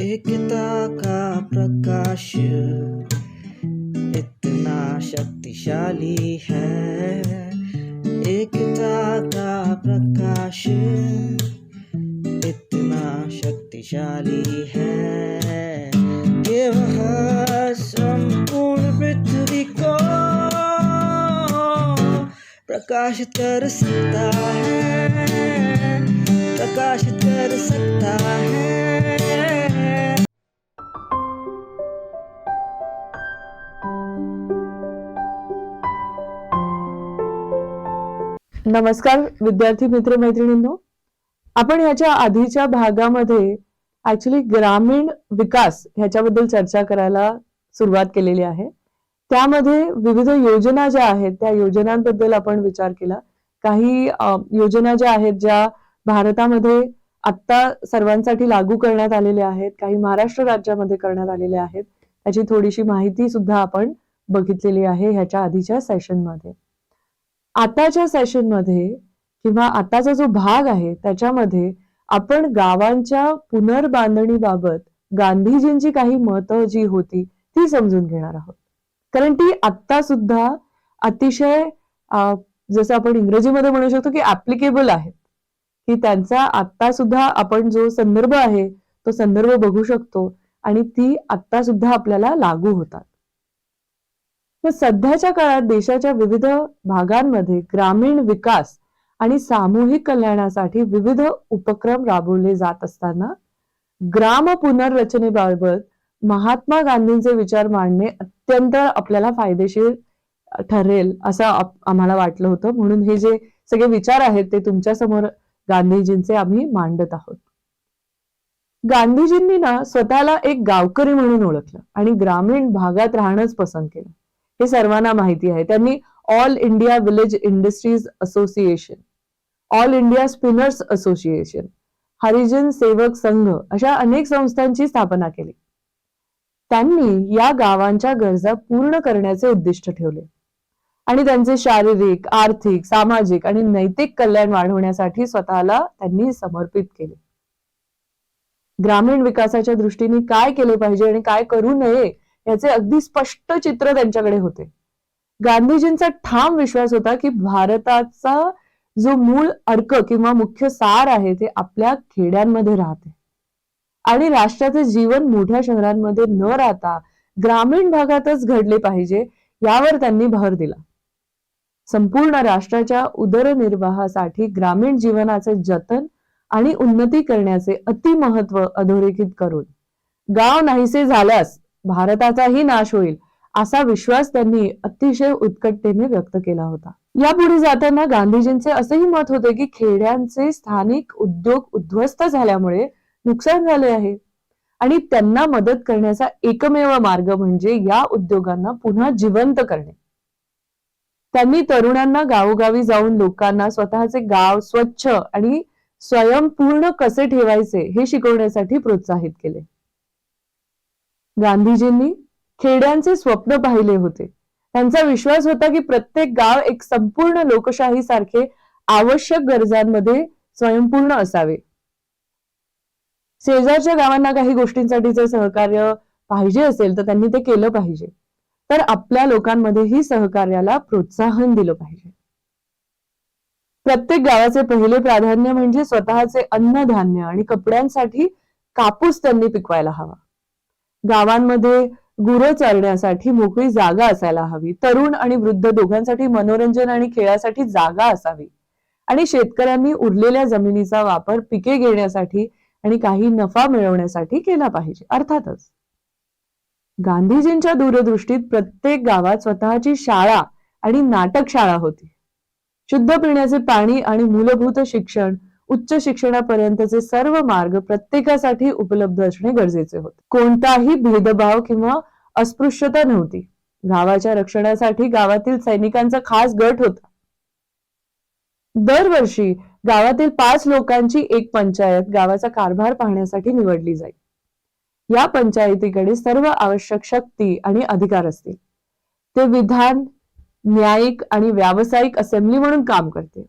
एकता का प्रकाश इतना शक्तिशाली है, एकता का प्रकाश इतना शक्तिशाली है कि वह संपूर्ण पृथ्वी को प्रकाशित कर सकता है, प्रकाशित कर सकता है। नमस्कार विद्यार्थी मित्र मैत्रिणींनो, आपण ह्याच्या आधीच्या भागामध्ये ऍक्च्युली ग्रामीण विकास ह्याच्याबद्दल चर्चा करायला सुरुवात केलेली आहे. त्यामध्ये विविध योजना ज्या आहेत त्या योजनांबद्दल आपण विचार केला. काही योजना ज्या आहेत ज्या भारतामध्ये आत्ता सर्वांसाठी लागू करण्यात आलेल्या आहेत, काही महाराष्ट्र राज्यामध्ये करण्यात आलेल्या आहेत, त्याची थोडीशी माहिती सुद्धा आपण बघितलेली आहे ह्याच्या आधीच्या सेशनमध्ये. आताच्या सेशनमध्ये किंवा आताचा जो भाग आहे त्याच्यामध्ये आपण गावांच्या पुनर्बांधणीबाबत गांधीजींची काही मतं जी होती ती समजून घेणार आहोत. कारण ती आत्ता सुद्धा अतिशय जसं आपण इंग्रजीमध्ये म्हणू शकतो की ऍप्लिकेबल आहेत, की त्यांचा आत्ता सुद्धा आपण जो संदर्भ आहे तो संदर्भ बघू शकतो आणि ती आत्ता सुद्धा आपल्याला लागू होतात. मग सध्याच्या काळात देशाच्या विविध भागांमध्ये ग्रामीण विकास आणि सामूहिक कल्याणासाठी विविध उपक्रम राबवले जात असताना ग्राम पुनर्रचनेबाबत महात्मा गांधींचे विचार मांडणे अत्यंत आपल्याला फायदेशीर ठरेल असं आम्हाला वाटलं होतं. म्हणून हे जे सगळे विचार आहेत ते तुमच्या समोर गांधीजींचे आम्ही मांडत आहोत. गांधीजींनी ना स्वतःला एक गावकरी म्हणून ओळखलं आणि ग्रामीण भागात राहणंच पसंत केलं. हे सर्वांना माहिती आहे. त्यांनी All India Village Industries Association, All India Spinners Association, Harijan Sevak Sangh अशा अनेक संस्थांची स्थापना केली. त्यांनी या गावांच्या गरजा पूर्ण करण्याचे उद्दिष्ट ठेवले आणि त्यांचे शारीरिक, आर्थिक, सामाजिक आणि नैतिक कल्याण वाढवण्यासाठी स्वतःला त्यांनी समर्पित केले. ग्रामीण विकासाच्या दृष्टीने काय केले पाहिजे आणि काय करू नये याचे अगदी स्पष्ट चित्र त्यांच्याकडे होते. गांधीजींचा ठाम विश्वास होता की भारताचा जो मूळ अर्क किंवा मुख्य सार आहे ते आपल्या खेड्यांमध्ये राहते आणि राष्ट्राचे जीवन मोठ्या शहरांमध्ये न राहता ग्रामीण भागातच घडले पाहिजे यावर त्यांनी भर दिला. संपूर्ण राष्ट्राच्या उदरनिर्वाहासाठी ग्रामीण जीवनाचे जतन आणि उन्नती करण्याचे अतिमहत्व अधोरेखित करून गाव नाहीसे झाल्यास भारताचाही नाश होईल असा विश्वास त्यांनी अतिशय उत्कटतेने व्यक्त केला होता. यापुढे जाताना गांधीजींचे असेही मत होते की खेड्यांचे स्थानिक उद्योग उद्ध्वस्त झाल्यामुळे नुकसान झाले आहे आणि त्यांना मदत करण्याचा एकमेव मार्ग म्हणजे या उद्योगांना पुन्हा जिवंत करणे. त्यांनी तरुणांना गावोगावी जाऊन लोकांना स्वतःचे गाव स्वच्छ आणि स्वयंपूर्ण कसे ठेवायचे हे शिकवण्यासाठी प्रोत्साहित केले. गांधीजींनी खेड्यांचे स्वप्न पाहिले होते. त्यांचा विश्वास होता की प्रत्येक गाव एक संपूर्ण लोकशाही सारखे आवश्यक गरजांमध्ये स्वयंपूर्ण असावे. शेजारच्या गावांना काही गोष्टींसाठी जर सहकार्य पाहिजे असेल तर त्यांनी ते केलं पाहिजे. तर आपल्या लोकांमध्येही सहकार्याला प्रोत्साहन दिलं पाहिजे. प्रत्येक गावाचे पहिले प्राधान्य म्हणजे स्वतःचे अन्नधान्य आणि कपड्यांसाठी कापूस त्यांनी पिकवायला हवा. गावांमध्ये गुरं चरण्यासाठी मोकळी जागा असायला हवी. तरुण आणि वृद्ध दोघांसाठी मनोरंजन आणि खेळासाठी जागा असावी आणि शेतकऱ्यांनी उरलेल्या जमिनीचा वापर पिके घेण्यासाठी आणि काही नफा मिळवण्यासाठी केला पाहिजे. अर्थातच गांधीजींच्या दूरदृष्टीत प्रत्येक गावात स्वतःची शाळा आणि नाटक शाळा होती. शुद्ध पिण्याचे पाणी आणि मूलभूत शिक्षण, उच्च शिक्षणापर्यंतचे सर्व मार्ग प्रत्येकासाठी उपलब्ध असणे गरजेचे होते. कोणताही भेदभाव किंवा अस्पृश्यता नव्हती. गावाच्या रक्षणासाठी गावातील सैनिकांचा खास गट होता. दरवर्षी गावातील 5 लोकांची एक पंचायत गावाचा कारभार पाहण्यासाठी निवडली जाईल. या पंचायतीकडे सर्व आवश्यक शक्ती आणि अधिकार असतील. ते विधान, न्यायिक आणि व्यावसायिक असेंब्ली म्हणून काम करते.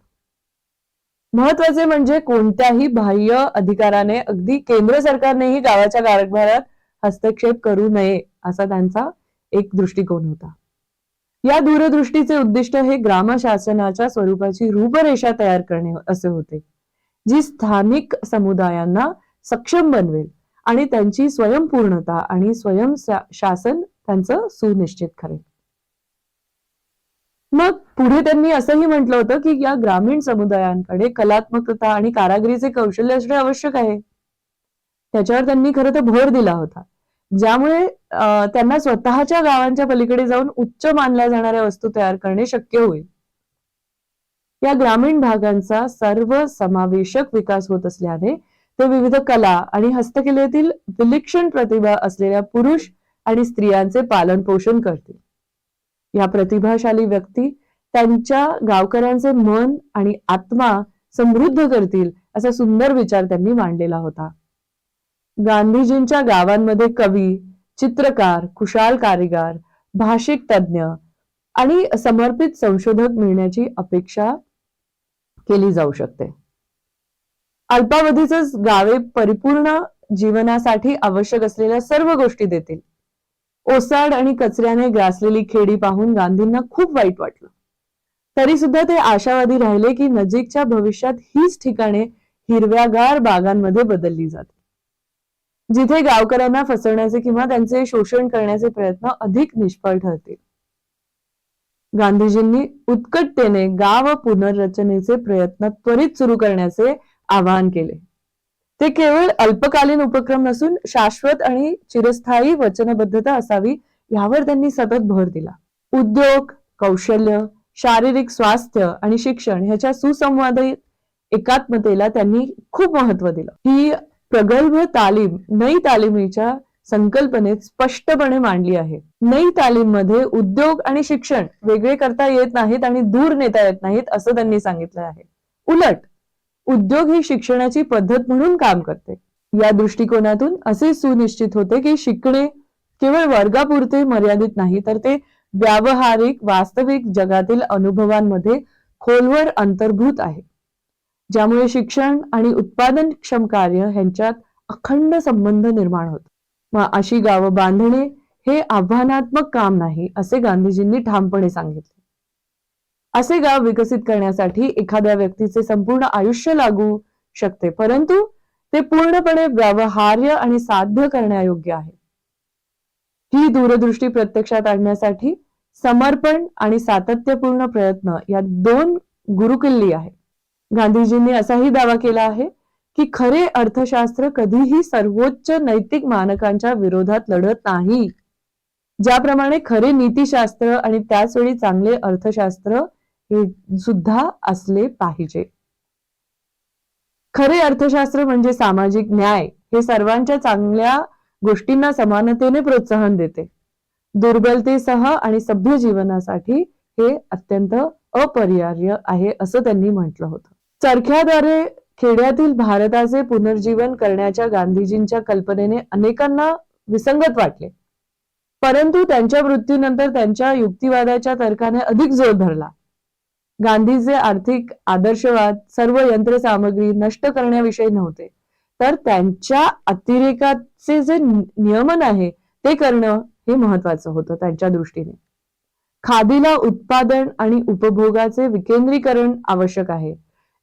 महत्वाचे म्हणजे कोणत्याही बाह्य अधिकाराने, अगदी केंद्र सरकारनेही गावाच्या कारभारात हस्तक्षेप करू नये असा त्यांचा एक दृष्टिकोन होता. या दूरदृष्टीचे उद्दिष्ट हे ग्रामशासनाच्या स्वरूपाची रूपरेषा तयार करणे असे होते, जी स्थानिक समुदायांना सक्षम बनवेल आणि त्यांची स्वयंपूर्णता आणि स्वयंशासन त्यांचं सुनिश्चित करेल. मग पुढे त्यांनी असंही म्हटलं होतं की या ग्रामीण समुदायांकडे कलात्मकता आणि कारागिरीचे कौशल्य असणे आवश्यक आहे. त्याच्यावर त्यांनी खरं तर भर दिला होता, ज्यामुळे त्यांना स्वतःच्या गावांच्या पलीकडे जाऊन उच्च मानल्या जाणाऱ्या वस्तू तयार करणे शक्य होईल. या ग्रामीण भागांचा सर्व समावेशक विकास होत असल्याने ते विविध कला आणि हस्तकलेतील विलक्षण प्रतिभा असलेल्या पुरुष आणि स्त्रियांचे पालन पोषण करतील. या प्रतिभाशाली व्यक्ती त्यांच्या गावकऱ्यांचे मन आणि आत्मा समृद्ध करतील असा सुंदर विचार त्यांनी मांडलेला होता. गांधीजींच्या गावांमध्ये कवी, चित्रकार, कुशाल कारीगर, भाषिक तज्ञ आणि समर्पित संशोधक मिळण्याची अपेक्षा केली जाऊ शकते. अल्पावधीच गावे परिपूर्ण जीवनासाठी आवश्यक असलेल्या सर्व गोष्टी देतील. ओसाड आणि कचऱ्याने ग्रासलेली खेडी पाहून गांधींना खूप वाईट वाटलं. तरी सुद्धा ते आशावादी राहिले की नजीकच्या भविष्यात हीच ठिकाणे हिरव्यागार बागांमध्ये बदलली जातील, जिथे गावकऱ्यांना फसवण्याचे किंवा त्यांचे शोषण करण्याचे प्रयत्न अधिक निष्फळ ठरतील. गांधीजींनी उत्कटतेने गाव पुनर्रचनेचे प्रयत्न त्वरित सुरू करण्याचे आवाहन केले. ते केवळ अल्पकालीन उपक्रम नसून शाश्वत आणि चिरस्थायी वचनबद्धता असावी यावर त्यांनी सतत भर दिला. उद्योग, कौशल्य, शारीरिक स्वास्थ्य आणि शिक्षण ह्याच्या सुसंवादित एकात्मतेला त्यांनी खूप महत्व दिलं. ही प्रगल्भ तालीम नई तालिमीच्या संकल्पनेत स्पष्टपणे मांडली आहे. नई तालीम मध्ये उद्योग आणि शिक्षण वेगळे करता येत नाहीत आणि दूर नेता येत नाहीत असं त्यांनी सांगितलं आहे. उलट उद्योग ही शिक्षणाची पद्धत म्हणून काम करते. या दृष्टिकोनातून असे सुनिश्चित होते की शिकणे केवळ वर्गापुरते मर्यादित नाही, तर ते व्यावहारिक वास्तविक जगातील अनुभवांमध्ये खोलवर अंतर्भूत आहे, ज्यामुळे शिक्षण आणि उत्पादनक्षम कार्य यांच्यात अखंड संबंध निर्माण होतो. मग अशी गावं बांधणे हे आव्हानात्मक काम नाही असे गांधीजींनी ठामपणे सांगितले. असे गाव विकसित करण्यासाठी एखाद्या व्यक्तीचे संपूर्ण आयुष्य लागू शकते, परंतु ते पूर्णपणे व्यवहार्य आणि साध्य करण्यायोग्य आहे. ही दूरदृष्टी प्रत्यक्षात आणण्यासाठी समर्पण आणि सातत्यपूर्ण प्रयत्न या दोन गुरुकिल्ली आहे. गांधीजींनी असाही दावा केला आहे की खरे अर्थशास्त्र कधीही सर्वोच्च नैतिक मानकांच्या विरोधात लढत नाही, ज्याप्रमाणे खरे नीतिशास्त्र आणि त्याच वेळी चांगले अर्थशास्त्र हे सुद्धा असले पाहिजे. खरे अर्थशास्त्र म्हणजे सामाजिक न्याय हे सर्वांच्या चांगल्या गोष्टींना समानतेने प्रोत्साहन देते. दुर्बलतेसह आणि सभ्य जीवनासाठी हे अत्यंत अपरिहार्य आहे असं त्यांनी म्हटलं होतं. चरख्याद्वारे खेड्यातील भारताचे पुनर्जीवन करण्याच्या गांधीजींच्या कल्पनेने अनेकांना विसंगत वाटले, परंतु त्यांच्या मृत्यूनंतर त्यांच्या युक्तिवादाच्या तर्काने अधिक जोर धरला. गांधीचे आर्थिक आदर्शवाद सर्व यंत्रसामग्री नष्ट करण्याविषयी नव्हते, तर त्यांच्या अतिरेकाचे जे नियमन आहे ते करणं हे महत्वाचं होतं त्यांच्या दृष्टीने. खादीला उत्पादन आणि उपभोगाचे विकेंद्रीकरण आवश्यक आहे,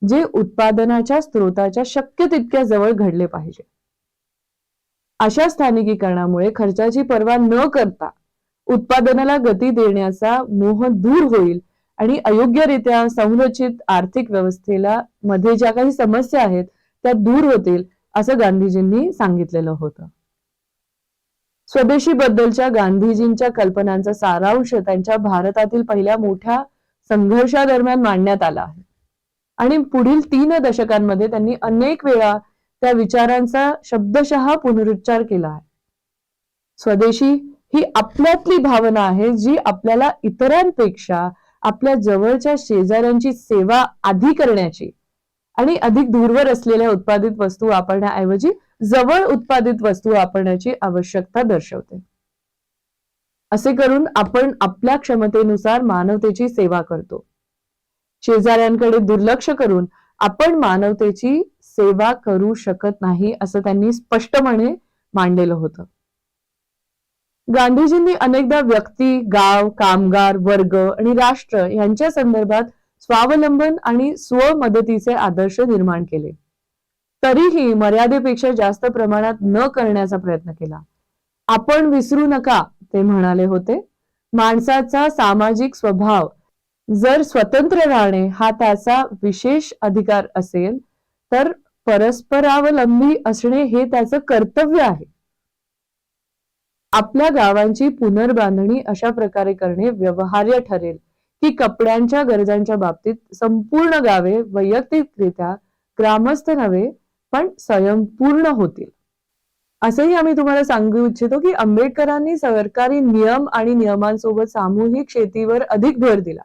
जे उत्पादनाच्या स्त्रोताच्या शक्य तितक्या जवळ घडले पाहिजे. अशा स्थानिकीकरणामुळे खर्चाची पर्वा न करता उत्पादनाला गती देण्याचा मोह दूर होईल आणि अयोग्यरित्या संरचित आर्थिक व्यवस्थेला मध्ये ज्या काही समस्या आहेत त्या दूर होतील असं गांधीजींनी सांगितलेलं होतं. स्वदेशी बद्दलच्या गांधीजींच्या कल्पनांचा सारांश त्यांच्या भारतातील पहिल्या मोठ्या संघर्षादरम्यान मांडण्यात आला आहे आणि पुढील 3 दशकांमध्ये त्यांनी अनेक वेळा त्या विचारांचा शब्दशः पुनरुच्चार केला आहे. स्वदेशी ही आपल्यातली भावना आहे जी आपल्याला इतरांपेक्षा आपल्या जवळच्या शेजाऱ्यांची सेवा आधी करण्याची आणि अधिक दूरवर असलेल्या उत्पादित वस्तू वापरण्याऐवजी जवळ उत्पादित वस्तू वापरण्याची आवश्यकता दर्शवते. असे करून आपण आपल्या क्षमतेनुसार मानवतेची सेवा करतो. शेजाऱ्यांकडे दुर्लक्ष करून आपण मानवतेची सेवा करू शकत नाही असं त्यांनी स्पष्टपणे मांडलेलं होतं. गांधीजींनी अनेकदा व्यक्ती, गाव, कामगार वर्ग आणि राष्ट्र यांच्या संदर्भात स्वावलंबन आणि स्वमदतीचे आदर्श निर्माण केले. तरीही मर्यादेपेक्षा जास्त प्रमाणात न करण्याचा प्रयत्न केला. आपण विसरू नका, ते म्हणाले होते, माणसाचा सामाजिक स्वभाव जर स्वतंत्र राहणे हा त्याचा विशेष अधिकार असेल तर परस्परावलंबी असणे हे त्याचं कर्तव्य आहे. आपल्या गावांची पुनर्बांधणी अशा प्रकारे करणे व्यवहार्य ठरेल की कपड्यांच्या गरजांच्या बाबतीत संपूर्ण गावे वैयक्तिकरित्या ग्रामस्थ नव्हे पण स्वयंपूर्ण होतील. असंही आम्ही तुम्हाला सांगू इच्छितो की आंबेडकरांनी सरकारी नियम आणि नियमांसोबत सामूहिक शेतीवर अधिक भर दिला.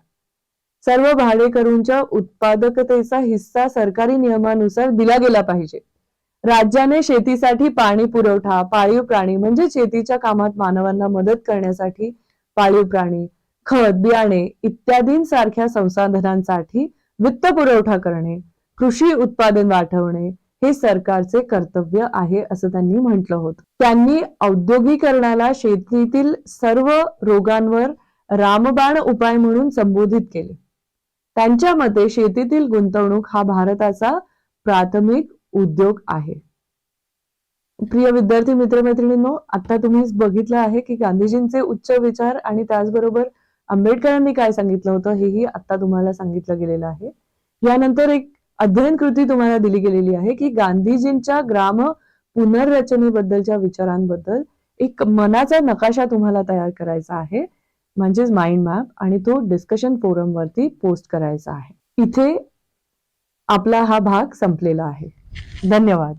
सर्व भाडेकरूंच्या उत्पादकतेचा हिस्सा सरकारी नियमानुसार दिला गेला पाहिजे. राज्याने शेतीसाठी पाणी पुरवठा, पाळीव प्राणी म्हणजे शेतीच्या कामात मानवांना मदत करण्यासाठी पाळीव प्राणी, खत, बियाणे इत्यादींसारख्या संसाधनांसाठी वित्त पुरवठा करणे, कृषी उत्पादन वाढवणे हे सरकारचे कर्तव्य आहे असं त्यांनी म्हटलं होतं. त्यांनी औद्योगिकरणाला शेतीतील सर्व रोगांवर रामबाण उपाय म्हणून संबोधित केले. त्यांच्या मते शेतीतील गुंतवणूक हा भारताचा प्राथमिक उद्योग आहे. प्रिय विद्यार्थी मित्रमैत्रिणींनो, आता तुम्ही बघितलं आहे की गांधीजींचे उच्च विचार आणि त्याचबरोबर आंबेडकरांनी काय सांगितलं होतं हेही आता तुम्हाला सांगितलं गेलेलं आहे. यानंतर एक अध्ययन कृती तुम्हाला दिली गेलेली आहे की गांधीजींच्या ग्राम पुनर्रचनेबद्दलच्या विचारांबद्दल एक मनाचा नकाशा तुम्हाला तयार करायचा आहे, म्हणजेच माइंड मॅप, आणि तो डिस्कशन फोरम वरती पोस्ट करायचा आहे. इथे आपला हा भाग संपलेला आहे. धन्यवाद.